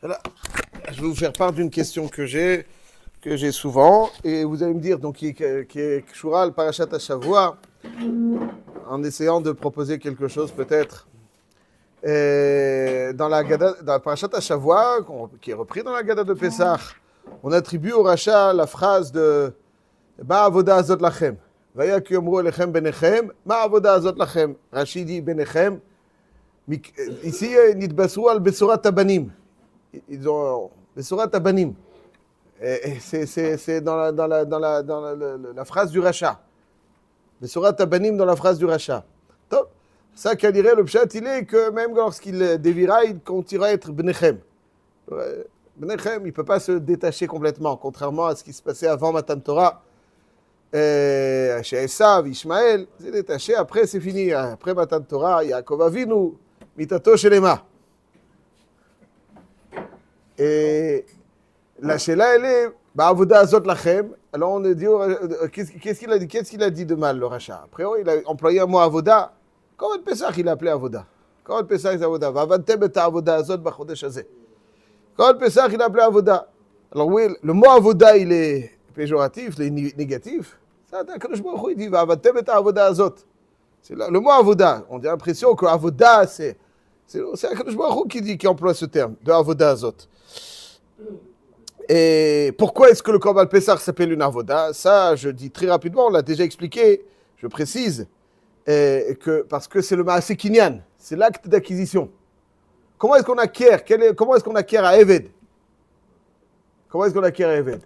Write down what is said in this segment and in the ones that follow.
Voilà. Je vais vous faire part d'une question que j'ai souvent, et vous allez me dire, donc, qui est Kshura, le Parashat HaShavua, en essayant de proposer quelque chose peut-être. Dans la Parashat HaShavua, qui est repris dans la Gada de Pessah, on attribue au Racha la phrase de Ma avoda azot lachem. Vaya ki yomru elechem benechem, ma avoda azot lachem. Rashi dit benechem. Ici, nitbasru al besorat abanim. Ils ont besorat abanim. C'est dans la phrase du Racha. Besorat abanim dans la phrase du Racha. Top. Ça, qu'à dire, le pshat, il est que même lorsqu'il dévira, il continuera à être benechem. Benechem, il ne peut pas se détacher complètement, contrairement à ce qui se passait avant Matan Torah. Chez Esav, Ishmaël, c'est détaché, après c'est fini. Après Matan Torah, Yaakov Avinu, Mitato Shelema. Et la Shela, elle est, Avoda Azot Lachem. Alors on dit, qu'est-ce qu'il a dit de mal, le Racha? Après, il a employé un mot Avoda. Comment le Pesach, il a appelé Avoda? Comment le Pesach, il a Avoda? Vavantem et Avoda Azot Bachodesh Hazeh. Quand le Pesach, il a appelé Avoda. Alors oui, le mot Avoda, il est péjoratif, il est négatif. Ça, Kadosh Baruch Hu, il dit Vavatem et Avoda Azot. C'est le mot Avoda. On a l'impression que Avoda, c'est Kadosh Baruch Hu qui emploie ce terme, de Avoda Azot. Et pourquoi est-ce que le Korban Pesach s'appelle une Avoda? Ça, je dis très rapidement, on l'a déjà expliqué, je précise, parce que c'est le Maaseh Kinyan, c'est l'acte d'acquisition. Comment est-ce qu'on acquiert? Comment est-ce qu'on acquiert à Eved? Comment est-ce qu'on acquiert à Eved?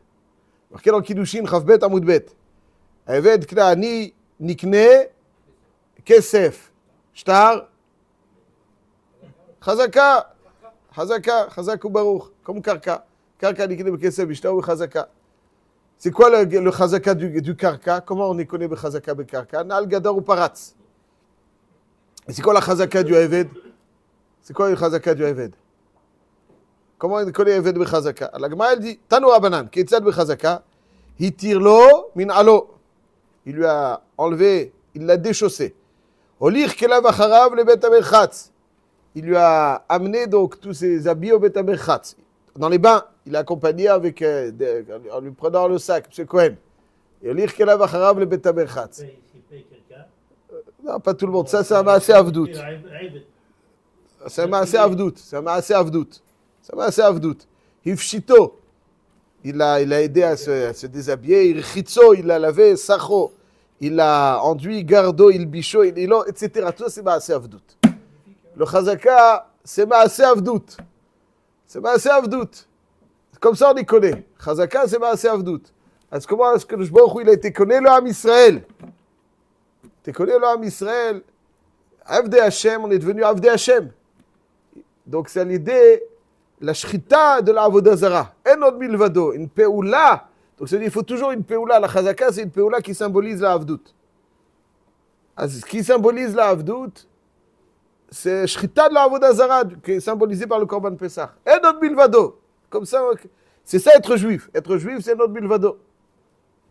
Marqué dans Kiddushin, Chavbet Amoudbet. Eved kna ani nikne kesef. Shtar. Chazaka. Chazak ou baruch. Comme karka. Karka nikne kesef, shtar ou chazaka. C'est quoi le chazaka du karka? Comment on est connu le chazaka be karka? Nal gadar ou paratz. Et c'est quoi la chazaka du Eved? C'est quoi le chazaka du Eved? Comment on connaît Eved be chazaka? La Gemara elle dit Tanu Rabanan, ketzad be chazaka, hitirlo min alo. Il lui a enlevé, il l'a déchaussé. Olir kelav acharav le bet hamerchatz. Il lui a amené donc tous ses habits au bet hamerchatz. Dans les bains, il l'a accompagné avec, en lui prenant le sac, M. Cohen. Et olir kelav acharav le bet hamerchatz. Non, pas tout le monde. Ça, c'est un maaseh avdout. C'est un maaseh avdout. C'est un maaseh avdout. C'est un maaseh avdout. Hifshito. Il a aidé à se déshabiller. Irchitso, il a lavé. Sacho, il a enduit. Gardo, il bichot, etc. Tout ça, c'est maaseh avdout. Le chazaka, c'est maaseh avdout. C'est maaseh avdout. Comme ça, on les connaît. Chazaka, c'est maaseh avdout. Comment est-ce que le Baruch Hu, il a été connu, le Ham Israël? Tu connais le Ham Israël? Avdei Hashem, on est devenu Avdei Hashem. Donc c'est l'idée, la shrita de la Avodah Zara. Enod milvado, une peoula. Donc c'est-à-dire il faut toujours une peoula. La chazaka, c'est une peoula qui symbolise la avdout. Ce qui symbolise la avdout, c'est shrita de la Avodah Zara, qui est symbolisée par le Korban Pesach. Enod milvado. Comme ça, c'est ça être juif. Être juif, c'est Enod milvado.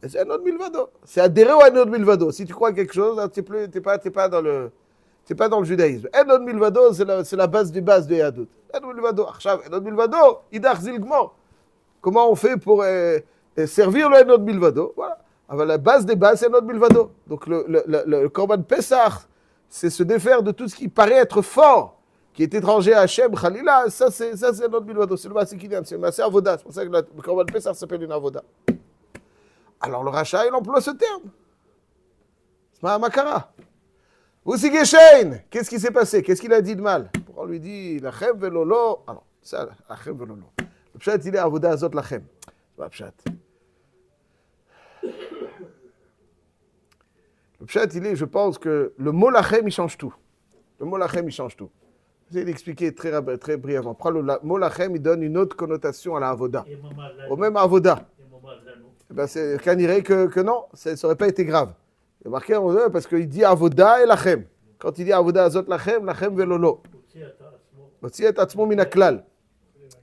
C'est un autre milvado. C'est adhérer à un autre milvado. Si tu crois à quelque chose, tu n'es pas dans le judaïsme. Un autre milvado, c'est la base des bases de Yahdout. Un autre milvado. Un autre milvado, idach zil gmor. Comment on fait pour servir le un autre milvado? Voilà. Alors, la base des bases, c'est un autre milvado. Donc le Korban Pesach, c'est se défaire de tout ce qui paraît être fort, qui est étranger à Hachem, Khalila. Ça, c'est un autre milvado. C'est le Maaseh Kinyan, c'est le Maaseh Avoda. C'est pour ça que le Korban Pesach s'appelle une Avoda. Alors le Racha, il emploie ce terme. C'est ma makara. Aussi Geshein, qu'est-ce qui s'est passé? Qu'est-ce qu'il a dit de mal? Pourquoi on lui dit lachem velolo? Alors, ça, lachem velolo. Le pshat, il est avoda azot lachem. C'est pas le pshat. Le pshat, il est, je pense que le mot lachem, il change tout. Le mot lachem, il change tout. Je vais l'expliquer très brièvement. Le mot lachem, il donne une autre connotation à la avoda. Au même avoda. Ben c'est qu'on dirait que non, ça n'aurait pas été grave. Il y a marqué parce qu'il dit avoda et lachem. Quand il dit avoda azot lachem, lachem velolo.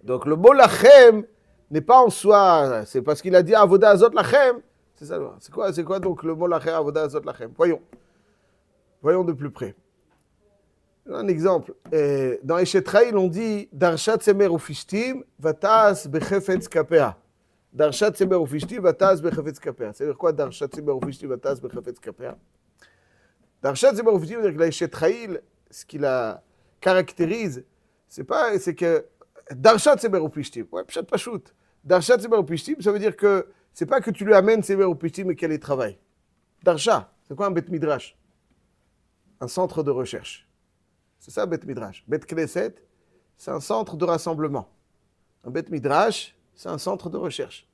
Donc le mot lachem n'est pas en soi, c'est parce qu'il a dit avoda azot lachem. C'est ça. C'est quoi donc le mot lachem, avoda azot lachem? Voyons de plus près. Un exemple. Dans Eshet Chayil, on dit Darshat Semer Ufishtim, Vatas Bechefetz Kapea. Darshat Semer Ufishtim, Vatas Bechefetz Kapea. C'est-à-dire quoi Darshat Semer Ufishtim, Vatas Bechefetz Kapea? Darshat Semer Ufishtim, c'est-à-dire que la Eshet Chayil, ce qui la caractérise, c'est que Darshat Semer Ufishtim. Ouais, Pshat Pashout. Darshat Semer Ufishtim, ça veut dire que c'est pas que tu lui amènes Semer Ufishtim et qu'elle y travaille. Darsha, c'est quoi un Bet Midrash? Un centre de recherche. C'est ça, Bet Midrash. Bet Knesset, c'est un centre de rassemblement. Un Bet Midrash, c'est un centre de recherche.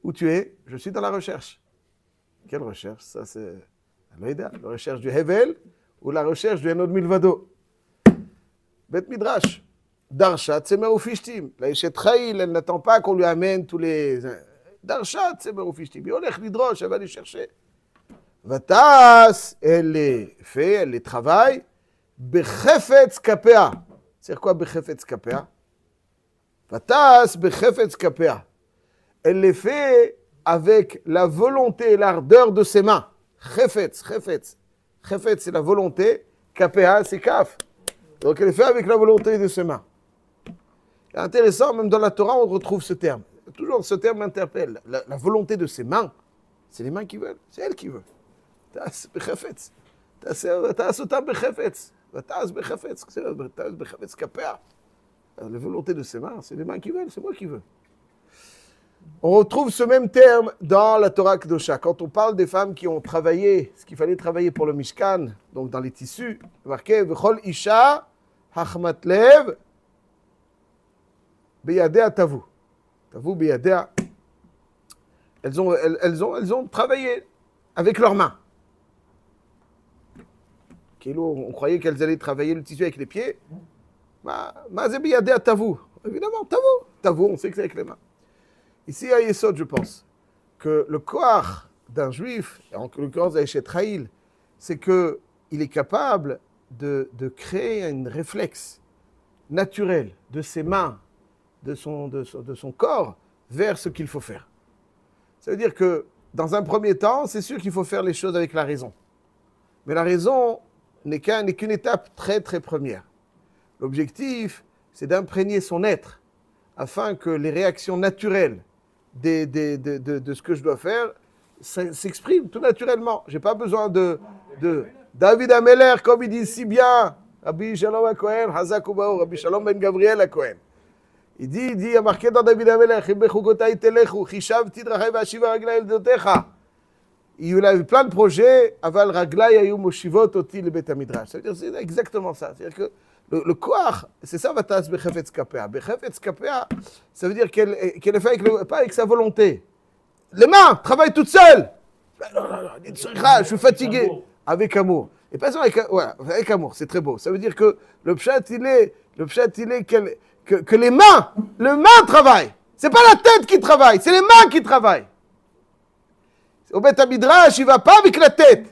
Où tu es? Je suis dans la recherche. Quelle recherche? Ça, c'est la recherche du Hevel ou la recherche du Enod Milvado. Bet Midrash. Darshat, Semer Ufishtim. La Eshet Chayil, elle n'attend pas qu'on lui amène tous les... Darshat, Semer Ufishtim. Il olech lidrosh, elle va les chercher. Vatas, elle les fait, elle les travaille. Bechefetz Kapea. C'est quoi Bechefetz Kapea? Vatas Bechefetz Kapea. Elle les fait avec la volonté et l'ardeur de ses mains. Chefetz, Chefetz. Chefetz, c'est la volonté. Kapea, c'est Kaf. Donc elle les fait avec la volonté de ses mains. C'est intéressant, même dans la Torah, on retrouve ce terme. Toujours ce terme m'interpelle. La volonté de ses mains, c'est les mains qui veulent. C'est elle qui veut. Tas Bechefetz. Tas otam Bechefetz. Vatas Bechefetz, Vatas Bechefetz Kapea. La volonté de ses mains, c'est les mains qui veulent, c'est moi qui veux. On retrouve ce même terme dans la Torah Kedosha. Quand on parle des femmes qui ont travaillé, ce qu'il fallait travailler pour le Mishkan, donc dans les tissus, marqué V'chol isha hachmat lev beyadea tavu. Tavu beyadea. Elles ont travaillé avec leurs mains. On croyait qu'elles allaient travailler le tissu avec les pieds. Évidemment, tavu, on sait que c'est avec les mains. Ici, à Yesod, je pense que le koach d'un juif, en l'occurrence d'Eshet Chayil, c'est qu'il est capable de créer un réflexe naturel de ses mains, de son corps, vers ce qu'il faut faire. Ça veut dire que, dans un premier temps, c'est sûr qu'il faut faire les choses avec la raison. Mais la raison n'est qu'une étape très très première. L'objectif, c'est d'imprégner son être afin que les réactions naturelles de ce que je dois faire s'expriment tout naturellement. Je n'ai pas besoin de David Ameller, comme il dit si bien, Rabbi Shalom HaKohen, Hazak Ubaou, Rabbi Shalom Ben Gabriel HaKohen. Il y a marqué dans David Ameller, Chibechukotai Telechu, Chishavti Drachai Vashiva Raglai Eldotecha. Il a eu plein de projets, Aval Raglai Ayou Moshivot Oti le Bet Midrash. Ça veut dire c'est exactement ça. C'est-à-dire que le koach, c'est ça, Vatas Bechefetz Kapea. Bechefetz Kapea, ça veut dire qu'elle est faite pas avec sa volonté. Les mains travaillent toutes seules. Je suis fatigué. Avec amour. Et pas seulement avec amour, c'est très beau. Ça veut dire que le pshat, il est que les mains travaillent. C'est pas la tête qui travaille, c'est les mains qui travaillent. Au Bet Midrash, il ne va pas avec la tête.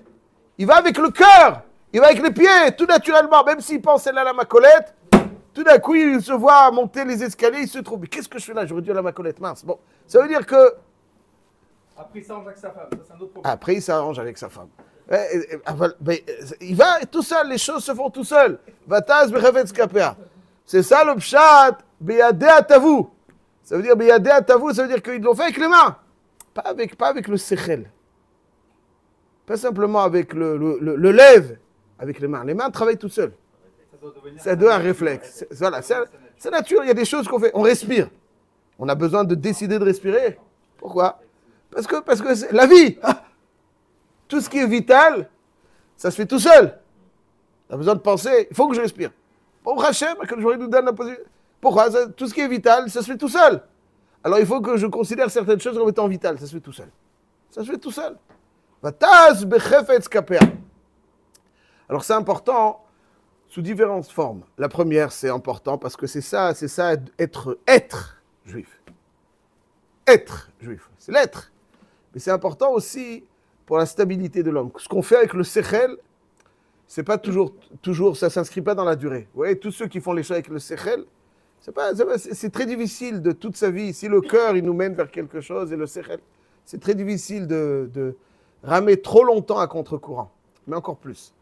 Il va avec le cœur. Il va avec les pieds, tout naturellement. Même s'il pense à la macolette, tout d'un coup, il se voit monter les escaliers, il se trouve. Mais qu'est-ce que je fais là? J'aurais dû à la macolette, mince. Bon, ça veut dire que... Après, il s'arrange avec sa femme. Ça, c'est un autre problème. Après, il s'arrange avec sa femme. Il va tout seul, les choses se font tout seul. Vatas Bechefetz Kapea. C'est ça le pshat, Beyadea Tavu. Ça veut dire Beyadea Tavu, ça veut dire qu'ils l'ont fait avec les mains. Pas avec le sechel. Pas simplement avec le lève, avec les mains. Les mains travaillent tout seules. Ça doit un réflexe. Voilà, c'est nature. Il y a des choses qu'on fait. On respire. On a besoin de décider de respirer. Pourquoi? Parce que c'est la vie. Tout ce qui est vital, ça se fait tout seul. On a besoin de penser. Il faut que je respire. Pour Hachem, que je nous donne la position. Pourquoi? Tout ce qui est vital, ça se fait tout seul. Alors il faut que je considère certaines choses comme étant vitales. Ça se fait tout seul. Ça se fait tout seul. Vatas Bechefetz Kapea. Alors c'est important sous différentes formes. La première, c'est important parce que c'est ça être juif. Être juif, c'est l'être. Mais c'est important aussi pour la stabilité de l'homme. Ce qu'on fait avec le sechel, c'est pas toujours, ça s'inscrit pas dans la durée. Vous voyez, tous ceux qui font les choses avec le sechel, c'est très difficile de toute sa vie. Si le cœur, il nous mène vers quelque chose, et le sechel, c'est très difficile de ramer trop longtemps à contre-courant. Mais encore plus.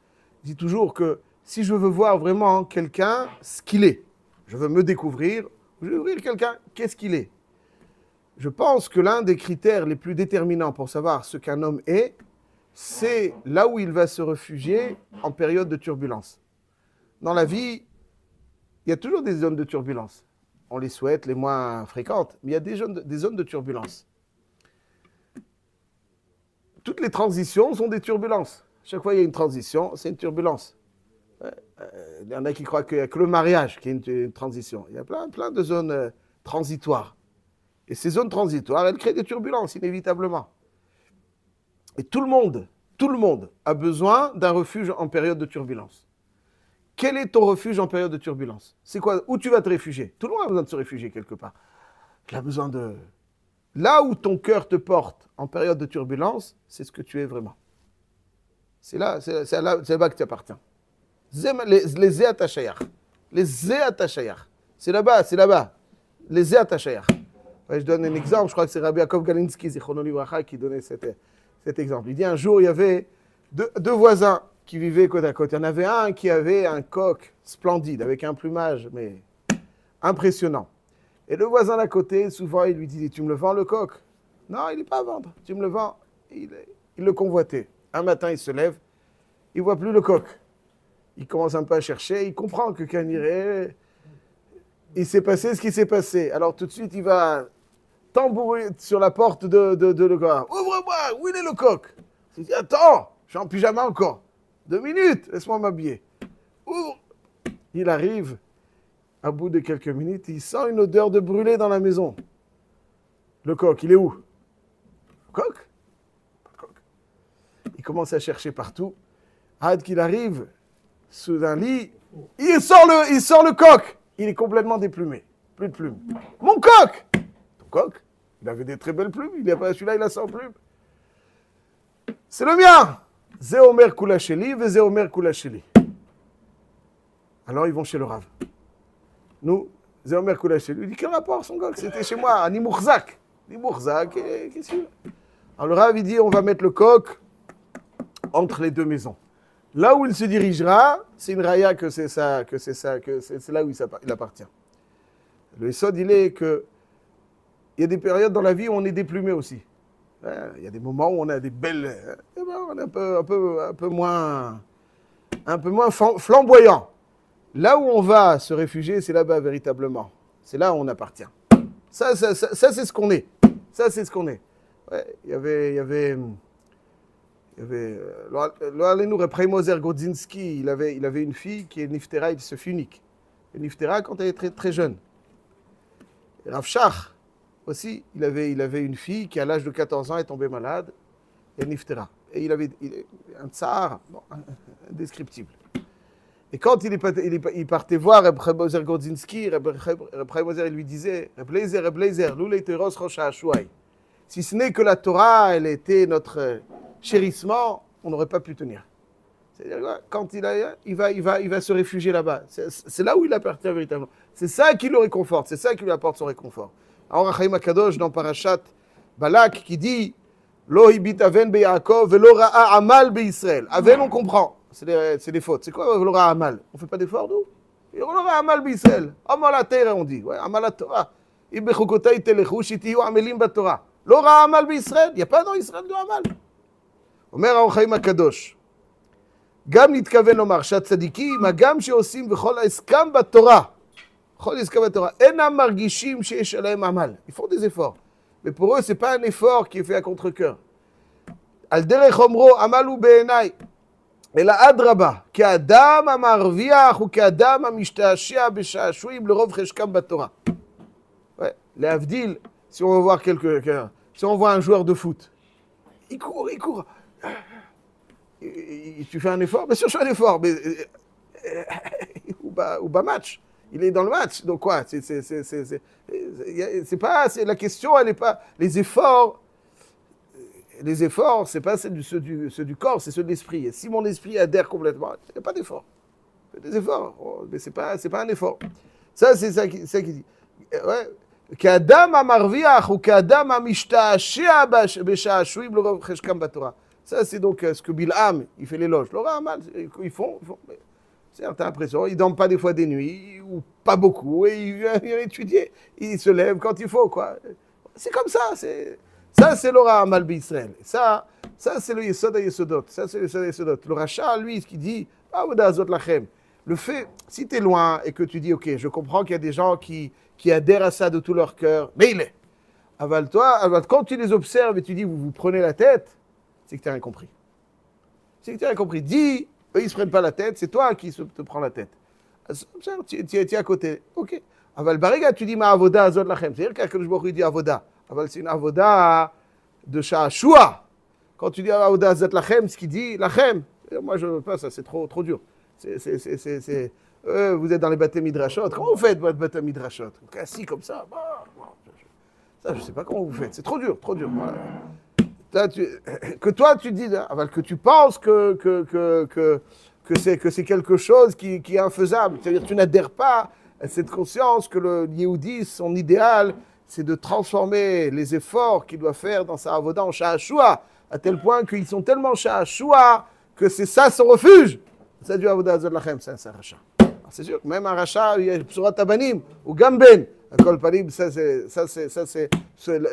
Je dis toujours que si je veux voir vraiment quelqu'un, ce qu'il est, je veux me découvrir, je veux découvrir quelqu'un, qu'est-ce qu'il est. Je pense que l'un des critères les plus déterminants pour savoir ce qu'un homme est, c'est là où il va se réfugier en période de turbulence. Dans la vie, il y a toujours des zones de turbulence. On les souhaite, les moins fréquentes, mais il y a des zones de turbulence. Toutes les transitions sont des turbulences. Chaque fois qu'il y a une transition, c'est une turbulence. Il y en a qui croient qu'il n'y a que le mariage qui est une transition. Il y a plein de zones transitoires. Et ces zones transitoires, elles créent des turbulences, inévitablement. Et tout le monde a besoin d'un refuge en période de turbulence. Quel est ton refuge en période de turbulence? C'est quoi? Où tu vas te réfugier? Tout le monde a besoin de se réfugier quelque part. Il a besoin de... Là où ton cœur te porte en période de turbulence, c'est ce que tu es vraiment. C'est là que tu appartiens. Les Zéatachayach. Les Zéatachayach. C'est là-bas. Les Zéatachayach. Je donne un exemple, je crois que c'est Rabbi Yaakov Galinsky, Zichrono Livracha, qui donnait cet exemple. Il dit un jour, il y avait deux voisins qui vivaient côte à côte. Il y en avait un qui avait un coq splendide, avec un plumage, mais impressionnant. Et le voisin d'à côté, souvent, il lui dit, tu me le vends le coq? Non, il n'est pas à vendre, tu me le vends. Il le convoitait. Un matin, il se lève, il ne voit plus le coq. Il commence un peu à chercher, il comprend que quand il s'est passé ce qui s'est passé. Alors tout de suite, il va tambourer sur la porte de le gars. Ouvre-moi, où il est le coq? Il dit, attends, je suis en pyjama encore. 2 minutes, laisse-moi m'habiller. Ouvre. Il arrive, à bout de quelques minutes, il sent une odeur de brûlé dans la maison. Le coq, il est où? Le coq? Pas de coq. Il commence à chercher partout. Hâte qu'il arrive sous un lit, il sort le coq. Il est complètement déplumé. Plus de plumes. Mon coq! Ton coq? Il avait des très belles plumes. Celui-là, il a 100 plumes. C'est le mien! Zéomer Koulacheli, Zéomer Koulacheli. Alors ils vont chez le Rav. Nous, Zéomer Koulacheli, il dit, quel rapport son coq? C'était chez moi, à Nimourzak. Nimourzak, qu'est-ce qu'il a? Alors le Rav, il dit, on va mettre le coq entre les deux maisons. Là où il se dirigera, c'est une raya que c'est là où il appartient. Le Yesod, il est que il y a des périodes dans la vie où on est déplumé aussi. Il y a des moments où on a des belles... on est un peu moins flamboyant. Là où on va se réfugier, c'est là-bas véritablement. C'est là où on appartient. Ça c'est ce qu'on est. Ça, c'est ce qu'on est. Ouais, il y avait Loalenu Reprei Moser Godzinski, il avait une fille qui est Niftera, il se fut unique. Et Niftera quand elle est très, très jeune. Et Rav Shach aussi, il avait une fille qui à l'âge de 14 ans est tombée malade, et Niftera. Et il avait un tsar, indescriptible. Et quand il partait voir Reprei Moser Godzinski, Reprei Moser il lui disait, Rebleizer, Loulei Teros Rosh HaShuai. Si ce n'est que la Torah, elle était notre chérissement, on n'aurait pas pu tenir. C'est-à-dire, quand il va se réfugier là-bas. C'est là où il appartient véritablement. C'est ça qui le réconforte, c'est ça qui lui apporte son réconfort. Alors, Achaïm HaKadosh, dans Parashat Balak, qui dit Lo hibit aven beYaakov velo ra'a amal beYisraël. Aven, on comprend, c'est des fautes. C'est quoi velo ra'a amal? On ne fait pas d'effort, nous? Velo ra'a amal beYisraël. Amal la terre, on dit. Ouais, amal la Torah. Ibechukotai telechu shitiyu amelim baTorah. Lo ra'a amal beYisraël. Il n'y a pas dans Israël de amal. אומר האור חיים הקדוש, גם נתכוון לומר שהצדיקים, הגם שעושים בכל העסקם בתורה, בכל עסקם בתורה, אינם מרגישים שיש עליהם עמל. Ils font des efforts. Mais pour eux, ce n'est pas un effort qui est fait à contre-cœur. על דרך אומרו, עמל הוא בעיניי, אלא אדרבה, כאדם המרוויח וכאדם המשתעשע בשעשועים לרוב חשקם בתורה. Ouais, להבדיל, si on va voir si on voit un joueur de foot, il court. Tu fais un effort? Bien sûr, je fais un effort, mais ou bas match. Il est dans le match, donc quoi? C'est pas, la question, elle n'est pas. Les efforts, c'est pas ceux du corps, c'est ceux de l'esprit. Et si mon esprit adhère complètement, il n'y a pas d'effort. Des efforts, mais c'est pas un effort. Ça, c'est ça qui dit. Ouais. Qu'Adam amarviach ou qu'Adam amishtaashia b'sha'ashuim l'orov cheshkam b'Torah. Ça, c'est donc ce que Bilham, il fait l'éloge. L'aura mal, ils font. C'est-à-dire, t'as l'impression, il ne dort pas des fois des nuits, ou pas beaucoup, et il vient étudier. Il se lève quand il faut, quoi. C'est comme ça. Ça, c'est l'aura Malbi Israël. Ça, c'est le Yesod à Yesodot. Ça, c'est le Yesod à Yesodot. Le Racha, lui, ce qu'il dit, Avodah Lachem. Le fait, si tu es loin et que tu dis, ok, je comprends qu'il y a des gens qui adhèrent à ça de tout leur cœur, mais il est. Toi, quand tu les observes et tu dis, vous prenez la tête, c'est que tu n'as rien compris. C'est que tu n'as rien compris. Dis, eux, ils ne se prennent pas la tête, c'est toi qui te prends la tête. Tu es à côté. Ok. Aval Bariga, tu dis, ma Avodah Azot Lachem. C'est-à-dire qu'Akadosh Baruch Hu dit Avodah. Aval, c'est une Avodah de Sha'ashua. Quand tu dis Avodah Azot Lachem, ce qu'il dit, Lachem. Moi, je ne veux pas ça, c'est trop dur. Vous êtes dans les baptêmes midrashot. Comment vous faites votre baptême midrashot? Assis comme ça. Ça, je ne sais pas comment vous faites. C'est trop dur, trop dur. Voilà. Que toi, tu dis, que tu penses que c'est quelque chose qui est infaisable. C'est-à-dire que tu n'adhères pas à cette conscience que le Yehudi, son idéal, c'est de transformer les efforts qu'il doit faire dans sa avoda en Sha'ashua, à tel point qu'ils sont tellement Sha'ashua que c'est ça son refuge. C'est du avoda Azot Lachem, c'est un rachat. C'est sûr que même un rachat, il y a Psurat Abanim, ou Gamben, à Kol Panim, ça c'est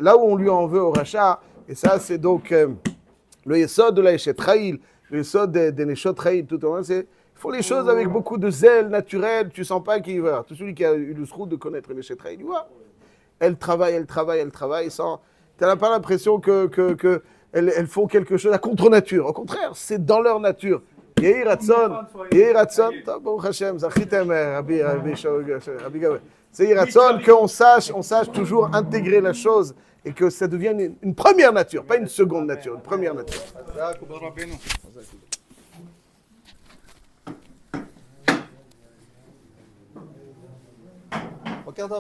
là où on lui en veut au rachat, et ça c'est donc le Yesod de la Eshet Chayil, le Yesod des Neshot Chayil, tout au moins, c'est ils font les choses avec beaucoup de zèle naturel, tu sens pas qu'il va. Tout celui qui a eu le sroud de connaître les Eshet Chayil, il voit. Elle travaille, sans. Tu n'as pas l'impression elles font quelque chose à contre-nature. Au contraire, c'est dans leur nature. Yehi Ratzon, Baruch Hashem, Zachitem, Rabbi Gawel. C'est Yehi Ratzon qu'on sache toujours intégrer la chose et que ça devienne une première nature, pas une seconde nature, une première nature. Regarde,